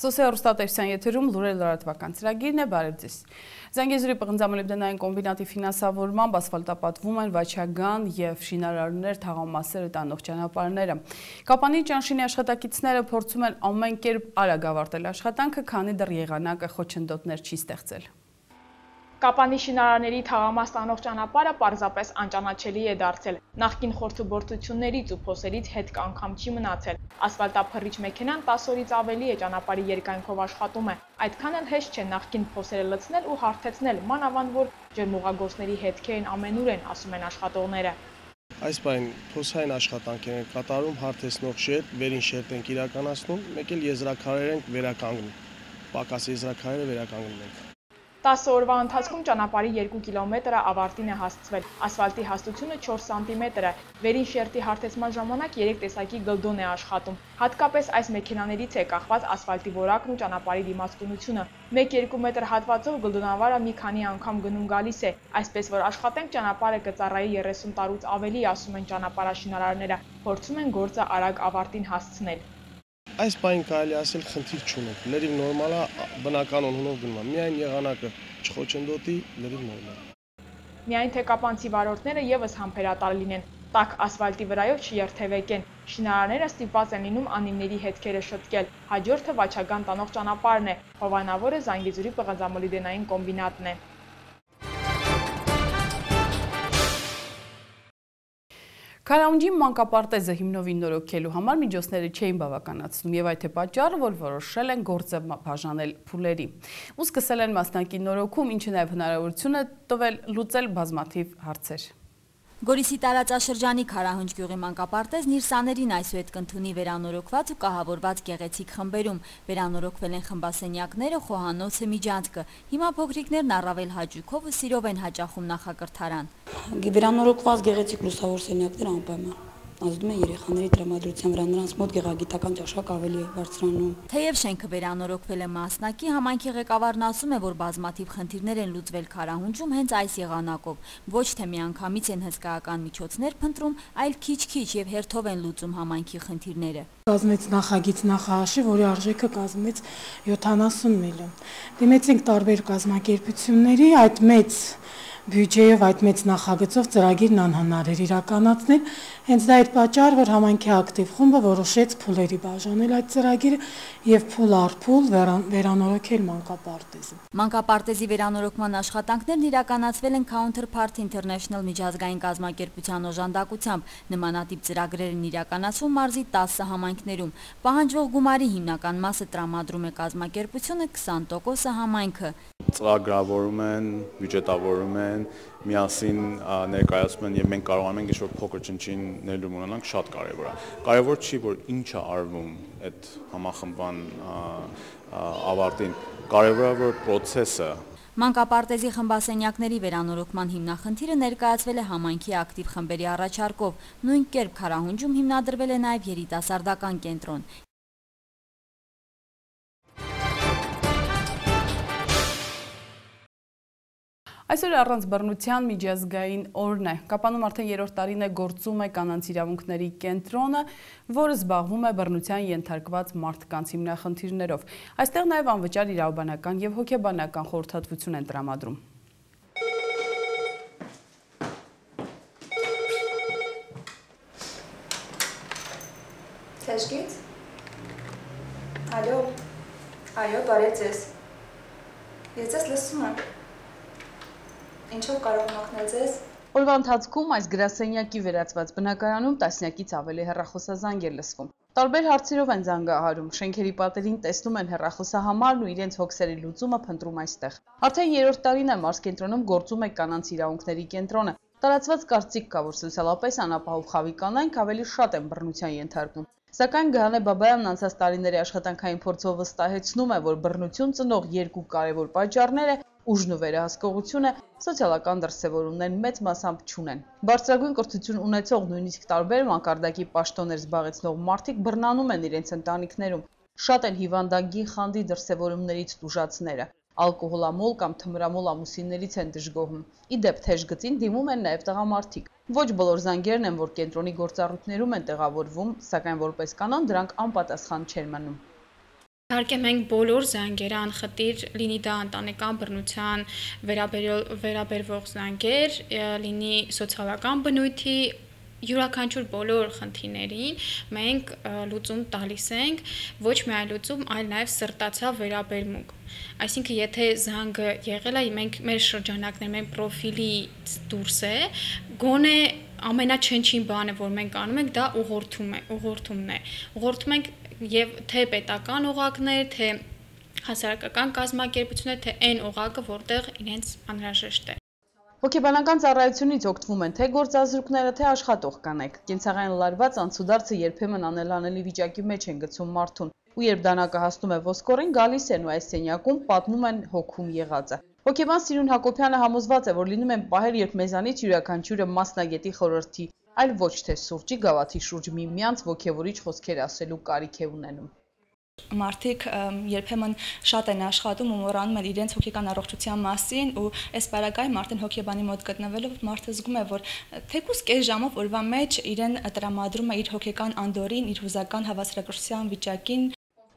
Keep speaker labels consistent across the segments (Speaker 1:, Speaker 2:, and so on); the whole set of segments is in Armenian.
Speaker 1: Սոսիալ-հեռուստատեսության եթերում լուրեր լրատվական ծրագիրն է, բարև ձեզ։ Զանգեզուրի պղնձամոլիբդենային կոմբինատի ֆինանսավորմամբ ասֆալտապատվում են վաչագան և շինարարներ թաղամասերը տանող ճանապարհները։ Կապանի ճանշինի աշխատակիցները փորձում են ամեն կերպ արագ ավարտել աշխատանքը, քանի դեռ եղանակը խոչընդոտներ չի ստեղծել։
Speaker 2: Կապանի շինարարների թաղամաս տանող ճանապարհը պարզապես անճանաչելի է դարձել։ Նախկին խորթուբորցություններից ու փոսերից հետք անգամ չի մնացել։ Ասֆալտափռիչ մեքենան 10 օրից ավելի է ճանապարհի երկայնքով աշխատում է։ Այդքան էլ հեշտ չէ նախկին փոսերը լցնել ու հարթեցնել, մանավանդ որ ջերմուղագործների հետքերն ամենուր են, ասում են աշխատողները։
Speaker 3: Այս բան փոսային աշխատանքեր են կատարում, հարթեցնող շերտ, վերին շերտ ենք իրականացնում, մեկ էլ եզրաքարեր ենք վերականգնում։ Պակաս եզրաքարերը վերականգնում ենք։
Speaker 2: 10 օրվա ընթացքում ճանապարհի 2 կիլոմետրը ավարտին է հասցվել։ Ասֆալտի հաստությունը 4 սանտիմետր է։ Վերին շերտի հարթեցման ժամանակ 3 տեսակի գլդոն է աշխատում։ Հատկապես այս մեքենաներից է կախված ասֆալտի որակն ու ճանապարհի դիմացկունությունը։ 1-2 մետր հատվածով գլդոնավարը մի քանի անգամ գնում գալիս է։ Այսպես որ աշխատենք ճանապարհը կծառայի 30 տարուց ավելի, ասում են ճանապարհաշինարարները, փորձում են գործը արագ ավարտին հասցնել։
Speaker 3: Այս բանը կարելի ասել խնդիր չունենք, լրիվ նորմալ է, բնական անունով գնում է, միայն եղանակը չխոչընդոտի, լրիվ նորմալ է։
Speaker 2: Միայն թե կապանցի վարորդները եւս համբերատար լինեն, տաք ասֆալտի վրայով չերթևեկեն։ Շինարարները ստիպված են լինում անիվների հետքերը շտկել։ Հաջորդը վաչագան տանող ճանապարհն է, հովանավորը Զանգեզուրի պղնձամոլիբդենային կոմբինատն է։
Speaker 1: Քարահունջի մանկապարտեզը հիմնովին նորոգելու համար միջոցները չէին բավականացնում եւ այդ է պատճառը, որ որոշել են գործը բաժանել փուլերի։ Ու սկսել են մասնակի նորոգում, ինչը նաեւ հնարավորություն է տվել լուծել բազմաթիվ հարցեր։
Speaker 4: Գորիսի տարածաշրջանի Քարահունջ գյուղի մանկապարտեզն իր սաներին այսուհետ կընդունի վերանորոգված ու կահավորված գեղեցիկ խմբերում։ Վերանորոգվել են խմբասենյակները, խոհանոցը, միջանցքը։ Հիմա փոքրիկներն առավել հաճույքով ու սիրով են հաճախում նախակրթարան։
Speaker 5: Վերանորոգված գեղեցիկ լուսավոր սենյակներ անպայման ազդում են երեխաների տրամադրության վրա, նրանց մոտ գեղագիտական ճաշակ ավելի է բարձրանում։
Speaker 4: Թեև շենքը վերանորոգվել է մասնակի, համայնքի ղեկավարն ասում է, որ բազմաթիվ խնդիրներ են լուծվել Քարահունջում հենց այս եղանակով։ Ոչ թե միանգամից են հսկայական միջոցներ փնտրում, այլ քիչ-քիչ եւ հերթով են լուծում համայնքի խնդիրները։
Speaker 6: Կազմեց նախագիծ նախահաշիվ, որի արժեքը կազմեց 70 միլիոն։ Դիմեցինք տարբեր կազմակերպությունների, այդ մեծ բյուջեով, այդ մեծ նախագծով ծրագիրն անհնար էր իրականացնել։ Հենց դա էր պատճառը, որ համայնքի ակտիվ խումբը որոշեց փուլերի բաժանել այդ ծրագիրը եւ փուլ առ փուլ վերանորոգել մանկապարտեզը։
Speaker 4: Մանկապարտեզի վերանորոգման աշխատանքներն իրականացվել են Counterpart International միջազգային կազմակերպության օժանդակությամբ։ Նմանատիպ ծրագրեր են իրականացվում մարզի 10 համայնքներում։ Պահանջվող գումարի հիմնական մասը տրամադրում է կազմակերպությունը, 20%-ը համայնքը։
Speaker 7: Ծրագրավորում են, բյուջետավորում են, միասին ներկայացում են եւ մենք կարողանում ենք ինչ-որ փոքր ճնճին ներդրում ունենանք, շատ կարեւոր է։ Կարեւոր չի, որ ինչ է արվում այդ համախմբման ավարտին, կարեւոր է, որ process-ը։
Speaker 4: Մանկապարտեզի խմբասենյակների վերանորոգման հիմնախնդիրը ներկայացվել է համայնքի ակտիվ խմբերի առաջարկով։ Նույն կերպ Քարահունջում հիմնադրվել է նաեւ երիտասարդական կենտրոն։
Speaker 1: Այսօր առանց բռնության միջազգային օրն է։ Կապանում արդեն 3-րդ տարին է գործում է կանանց իրավունքների կենտրոնը, որը զբաղվում է բռնության ենթարկված մարդկանց հիմնախնդիրներով։ Այստեղ նաև անվճար իրավաբանական եւ հոգեբանական խորհրդատվություն են տրամադրում։
Speaker 8: Թեժգից։ Ալո։ Այո, բարև ձեզ։ Ես ձեզ լսում եմ։ Ինչով կարող եմ օգնել ձեզ։
Speaker 1: Օրվա ընթացքում այս գրասենյակի վերածված բնակարանում տասնյակից ավելի հեռախոսազանգ է լսվում։ Տարբեր հարցերով են զանգահարում, շենքերի պատերին տեսնում են հեռախոսահամարն ու իրենց հոգսերի լուծումը փնտրում այստեղ։ Արդեն 3-րդ տարին է Մարզ կենտրոնում գործում է կանանց իրավունքների կենտրոնը։ Տարածված կարծիք կա, որ սոցիալապես անապահով խավի կանայք ավելի շատ են բռնության ենթարկվում։ Սակայն Գահանե Բաբայանն անցած տարիների աշխատանքային փորձով վստահեցնում է, որ բռնություն ծնող երկու կարևոր պատճառներ է ուժն ու վերահսկողությունը, սոցիալական դրսևորումներն մեծ մասամբ չունեն։ Բարձրագույն կրթություն ունեցող նույնիսկ տարբեր մակարդակի պաշտոններ զբաղեցնող մարդիկ բռնանում են իրենց ընտանիքներում։ Շատ են հիվանդագին խանդի դրսևորումներից տուժածները։ Ալկոհոլամոլ կամ թմրամոլ ամուսիններից են դժգոհում։ Ի դեպ թեժ գծին դիմում են նաև տղամարդիկ։ Ոչ բոլոր զանգերն են, որ կենտրոնի գործառույթներում են տեղավորվում, սակայն որպես կանոն դրանք անպատասխան չեն մնում։
Speaker 9: Իհարկե մենք բոլոր զանգերը անխտիր, լինի դա ընտանեկան բռնության վերաբերվող զանգեր, լինի սոցիալական բնույթի, յուրաքանչյուր բոլոր խնդիրներին մենք լուծում տալիս ենք, ոչ միայն լուծում, այլ նաև սրտացավ վերաբերմունք։ Այսինքն, եթե զանգը եղել է, մենք մեր շրջանակներ, մեր պրոֆիլից դուրս է, գոնե ամենաչնչին բանը, որ մենք անում ենք, դա ուղղորդումն է։ Ուղղորդում ենք եւ թե պետական օղակներ, թե հասարակական կազմակերպություններ, թե այն օղակը, որտեղ իրենց անհրաժեշտ է։
Speaker 1: Հոգեբանական ծառայությունից օգտվում են թե գործազրուկները, թե աշխատող կանայք։ Կենցաղային լարված անցուդարձը երբեմն անելանելի վիճակի մեջ են գցում մարդուն, ու երբ դանակը հասնում է ոսկորին, գալիս են ու այս սենյակում պատմում են հոգում եղածը։ Հոգեբան Սիրուն Հակոբյանը համոզված է, որ լինում են պահեր, երբ մեզանից յուրաքանչյուրը մասնագետի խորհրդի, այլ ոչ թե սուրճի գավաթի շուրջ միմյանց ոգևորիչ խոսքեր ասելու կարիք է ունենում։
Speaker 10: Մարդիկ երբեմն շատ են աշխատում ու մոռանում են իրենց հոգեկան առողջության մասին ու այս պարագայում արդեն հոգեբանի մոտ գտնվելով մարդը զգում է, որ թեկուզ կես ժամով օրվա մեջ իրեն տրամադրում է իր հոգեկան անդորին, իր հուզական հավասարակշռության վիճակին։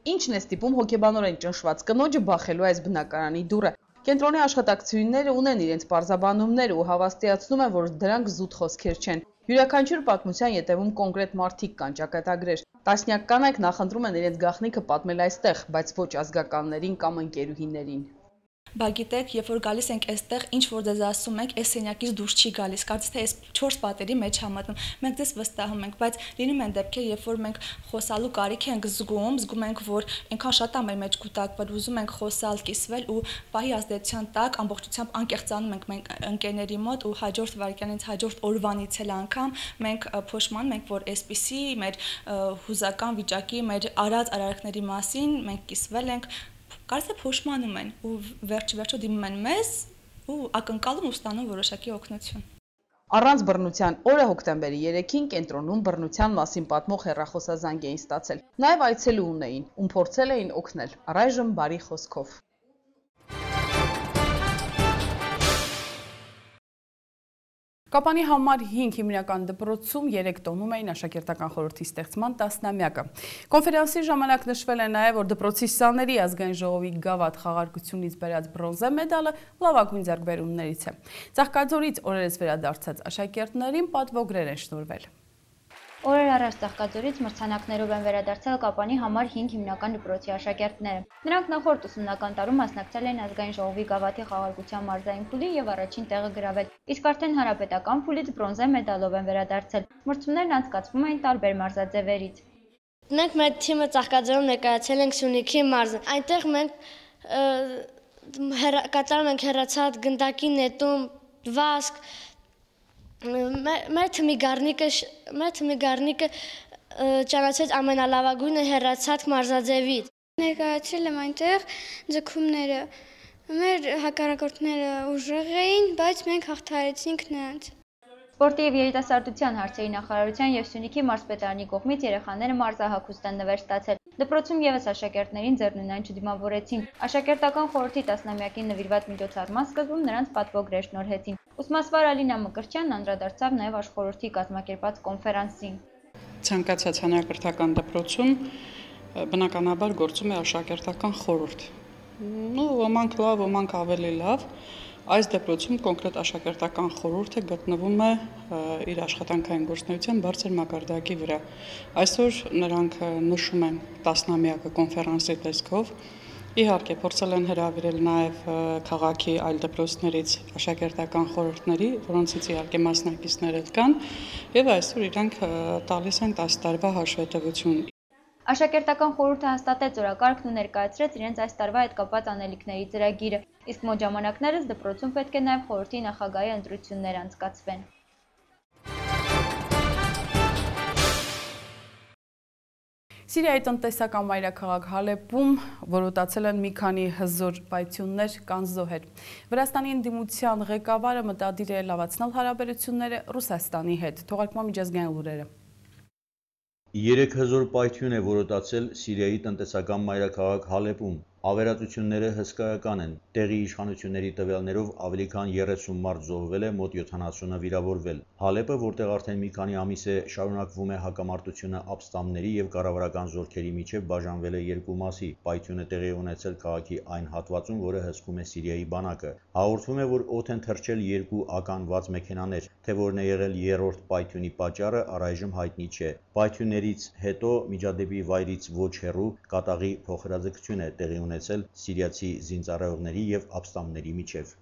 Speaker 1: Ինչն է ստիպում հոգեբանորեն ճնշված կնոջը բախելու այս բնակարանի դուռը։ Կենտրոնի աշխատակցությունները ունեն իրենց պարզաբանումները ու հավաստիացնում են, որ դրանք զուտ խոսքեր չեն։ Յուրաքանչյուր պատմության ետևում կոնկրետ մարդիկ կան, ճակատագրեր։ Տասնյակ կանայք նախընտրում են իրենց գաղտնիքը պատմել այստեղ, բայց ոչ ազգականներին կամ ընկերուհիներին։
Speaker 10: Բա գիտեք, երբ որ գալիս ենք այստեղ, ինչ որ դες ասում ենք, այս սենյակից դուրս չի գալիս, կարծես թե այս 4 պատերի մեջ համատնում։ Մենք դες վստահում ենք, բայց լինում են դեպքեր, երբ որ մենք խոսալու կարիք ենք զգում ենք, որ այնքան շատ է մեր մեջ կուտակվել, ուզում ենք խոսալ, կիսվել ու պահի ազդեցության տակ ամբողջությամբ անկեղծանում ենք մենք ընկերների մոտ ու հաջորդ վայրկյանից հաջորդ օրվանից էլ անգամ մենք փոշմանում ենք, որ այսպիսի մեր հուզական վիճակի, մեր արած արարքների մասին մենք կիսվել ենք, կարծես փոշմանում են ու վերջ-վերջո դիմում են մեզ ու ակնկալում ու ստանում որոշակի օգնություն։
Speaker 1: Առանց բռնության օրը հոկտեմբերի 3-ին կենտրոնում բռնության մասին պատմող հեռախոսազանգ էին ստացել։ Նաև այցելու ունեին, ում փորձել էին օգնել, առայժմ բարի խոսքով։ Կապանի համար 5 հիմնական դպրոցում 3 տոնում էին աշակերտական խորհրդի ստեղծման 10-ամյակը։ Կոնֆերանսի ժամանակ նշվել է նաև, որ դպրոցի սաների ազգային ժողովի գավաթ խաղարկությունից բերած բրոնզե մեդալը լավագույն ձեռքբերումներից է։ Ծաղկաձորից օրերս վերադարձած աշակերտներին պատվոգրեր են շնորհվել։
Speaker 11: Օրեր առաջ Ծաղկաձորից մրցանակներով են վերադարձել Կապանի համար 5 հիմնական դպրոցի աշակերտները։ Նրանք նախորդ ուսումնական տարում մասնակցել են ազգային ժողովի գավաթի խաղարկության մարզային փուլի եւ առաջին տեղը գրավել, իսկ արդեն հանրապետական փուլից բրոնզե մեդալով են վերադարձել։ Մրցումներն անցկացվում էին տարբեր մարզաձևերից։
Speaker 12: Մենք մեր թիմը Ծաղկաձորում ներկայացել ենք Սյունիքի մարզը։ Այնտեղ մենք կատարում ենք հեռացած գնդակի նետում, վազք, մեր թիմի գառնիկը ճանաչեց ամենալավագույնը հեռացած մարզաձևից։
Speaker 13: Ներկայացրել եմ այնտեղ ձգումները։ Մեր հակառակորդները ուժեղ էին, բայց մենք հաղթահարեցինք նրանց։
Speaker 11: Սպորտի և երիտասարդության հարցերի նախարարության և Սյունիքի մարզպետարանի կողմից երեխաները մարզահագուստ են նվեր ստացել։ Դպրոցում ևս աշակերտներին ձեռնունայն չդիմավորեցին։ Աշակերտական խորհրդի 10-ամյակին նվիրված միջոցառման սկզբում նրանց պատվոգրեր շնորհեցին։ Ուսմասվար Ալինա Մկրտչյանն անդրադարձավ նաև աշխորհրդի կազմակերպած կոնֆերանսին։
Speaker 14: Ցանկացած հանրակրթական դպրոցում բնականաբար գործում է աշակերտական խորհուրդ։ Ոմանք լավ, ոմանք ավելի լավ։ Այս դպրոցում կոնկրետ աշակերտական խորհուրդը գտնվում է իր աշխատանքային գործունեության բարձր մակարդակի վրա։ Այսօր նրանք նշում են 10-ամյակը կոնֆերանսի տեսքով։ Իհարկե, փորձել են հրավիրել նաև քաղաքի այլ դպրոցներից աշակերտական խորհուրդների, որոնցից իհարկե մասնակիցներ էլ կան, եւ այսօր իրանք տալիս են 10 տարվա հաշվետվություն։
Speaker 11: Աշակերտական խորհուրդը հաստատեց օրակարգն ու ներկայացրեց իրենց այս տարվա հետ կապված անելիքների ծրագիրը, իսկ մոտ ժամանակներս դպրոցում պետք է նաև խորհրդի նախագահի ընտրություններ անցկացվեն։ Սիրիայի տնտեսական մայրաքաղաք Հալեպում որոտացել են մի քանի հզոր պայթյուններ կան զոհեր։ Վրաստանի ընդդիմության ղեկավարը մտադիր է լավացնել հարաբերությունները Ռուսաստանի հետ։ Թողարկման միջազգային լուրերը։
Speaker 15: 3 հզոր պայթյուն է որոտացել Սիրիայի տնտեսական մայրաքաղաք Հալեպում։ Ավերածությունները հսկայական են։ Տեղի իշխանությունների տվյալներով ավելի քան 30 մարդ զոհվել է, մոտ 70-ը վիրավորվել։ Հալեպը, որտեղ արդեն մի քանի ամիս է շարունակվում է հակամարտությունը ապստամբների եւ կառավարական զորքերի միջև, բաժանվել է երկու մասի։ Պայթյուն է տեղի ունեցել քաղաքի այն հատվածում, որը հսկում է Սիրիայի բանակը։ Հաղորդվում է, որ օդ են թռչել երկու ականված մեքենաներ, թե որն է եղել երրորդ պայթյունի պատճառը, առայժմ հայտնի չէ։ Պայթյուններից հետո միջադեպի վայրից ոչ հեռու կատաղի փոխհրաձգություն է տեղի ունեցել սիրիացի զինծառայողների եւ ապստամբների միջև։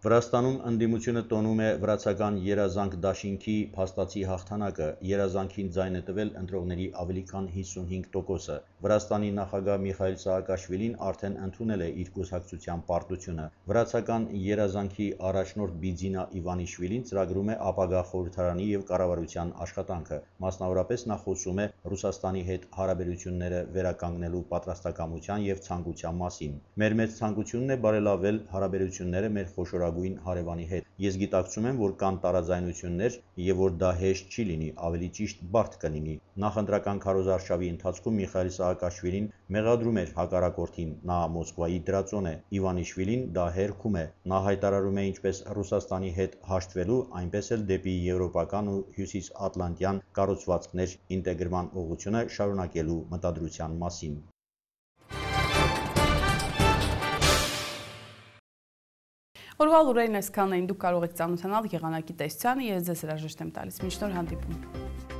Speaker 15: Վրաստանում ընդդիմությունը տոնում է վրացական երազանք դաշինքի փաստացի հաղթանակը, երազանքին ձայն է տվել ընտրողների ավելի քան 55%-ը։ Վրաստանի նախագահ Միխայիլ Սահակաշվիլին արդեն ընդունել է իր կուսակցության պարտությունը։ Վրացական երազանքի առաջնորդ Բիձինա Իվանիշվիլին ծրագրում է ապագա խորհրդարանի եւ կառավարության աշխատանքը։ Մասնավորապես նա խոսում է Ռուսաստանի հետ հարաբերությունները վերականգնելու պատրաստակամության եւ ցանկության մասին։ Մեր մեծ ցանկությունն է բարելավել հարաբերությունները մեր խոշոր հարևանի հետ։ Ես գիտակցում եմ, որ կան տարաձայնություններ եւ որ դա հեշտ չի լինի, ավելի ճիշտ բարդ կլինի։ Նախընտրական քարոզարշավի ընթացքում Միխայիլ Սահակաշվիլին մեղադրում էր հակառակորդին, նա Մոսկվայի դրածոն է։ Իվանիշվիլին դա հերքում է։ Նա հայտարարում է ինչպես Ռուսաստանի հետ հաշտվելու, այնպես էլ դեպի եվրոպական ու հյուսիսատլանտյան կառուցվածքներ ինտեգրման ուղղությունը շարունակելու մտադրության մասին։
Speaker 16: Օրվա լուրերն այսքանն էին, դուք կարող եք ծանոթանալ եղանակի տեսությանը, ես ձեզ հրաժեշտ եմ տալիս, մինչ նոր հանդիպում։